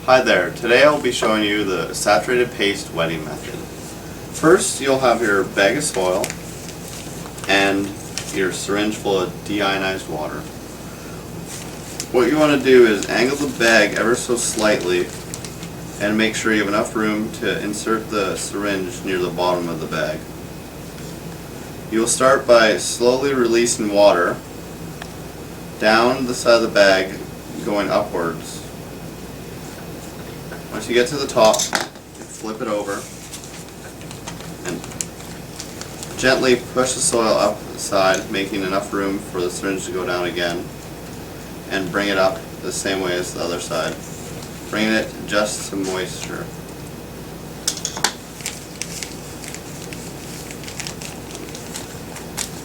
Hi there, today I'll be showing you the saturated paste wetting method. First you'll have your bag of soil and your syringe full of deionized water. What you want to do is angle the bag ever so slightly and make sure you have enough room to insert the syringe near the bottom of the bag. You'll start by slowly releasing water down the side of the bag going upwards. Once you get to the top, you flip it over and gently push the soil up the side, making enough room for the syringe to go down again, and bring it up the same way as the other side, bringing it just to moisture.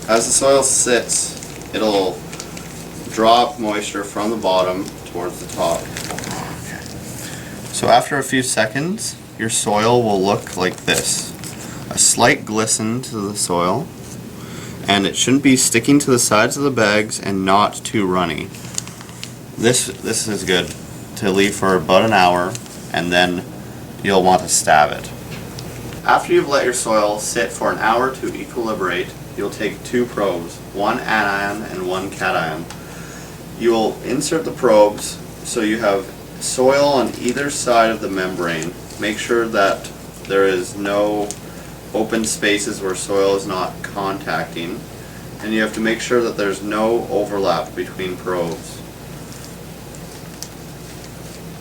As the soil sits, it'll drop moisture from the bottom towards the top. So after a few seconds, your soil will look like this. A slight glisten to the soil, and it shouldn't be sticking to the sides of the bags and not too runny. This is good to leave for about an hour, and then you'll want to stab it. After you've let your soil sit for an hour to equilibrate, you'll take two probes, one anion and one cation. You'll insert the probes so you have soil on either side of the membrane. Make sure that there is no open spaces where soil is not contacting, and you have to make sure that there's no overlap between probes.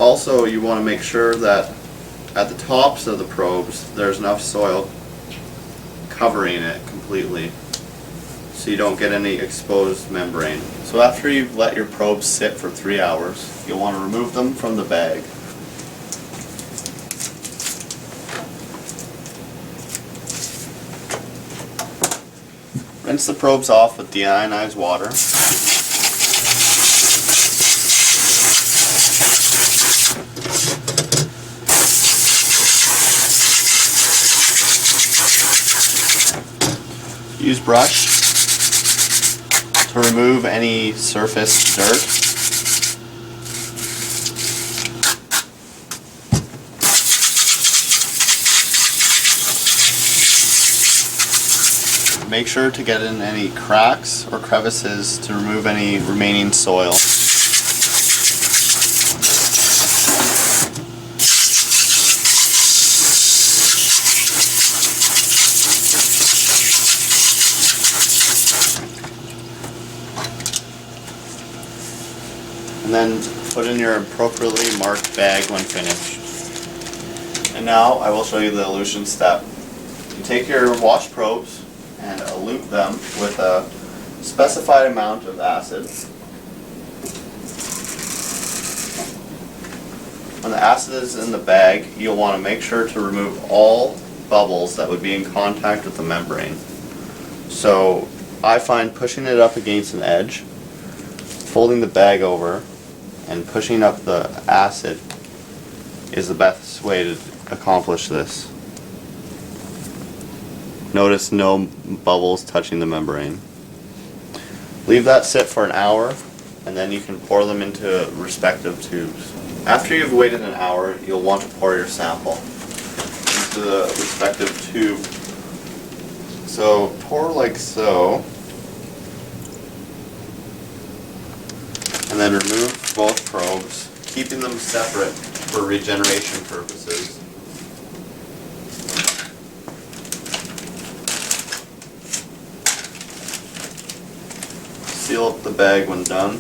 Also, you want to make sure that at the tops of the probes there's enough soil covering it completely so you don't get any exposed membrane. So after you've let your probes sit for 3 hours, you'll want to remove them from the bag. Rinse the probes off with deionized water. Use brush to remove any surface dirt. Make sure to get in any cracks or crevices to remove any remaining soil. And then put in your appropriately marked bag when finished. And now I will show you the elution step. You take your washed probes and elute them with a specified amount of acid. When the acid is in the bag, you'll want to make sure to remove all bubbles that would be in contact with the membrane. So I find pushing it up against an edge, folding the bag over, and pushing up the acid is the best way to accomplish this. Notice no bubbles touching the membrane. Leave that sit for an hour, and then you can pour them into respective tubes. After you've waited an hour, you'll want to pour your sample into the respective tube. So pour like so, and then remove both probes, keeping them separate for regeneration purposes. Seal up the bag when done.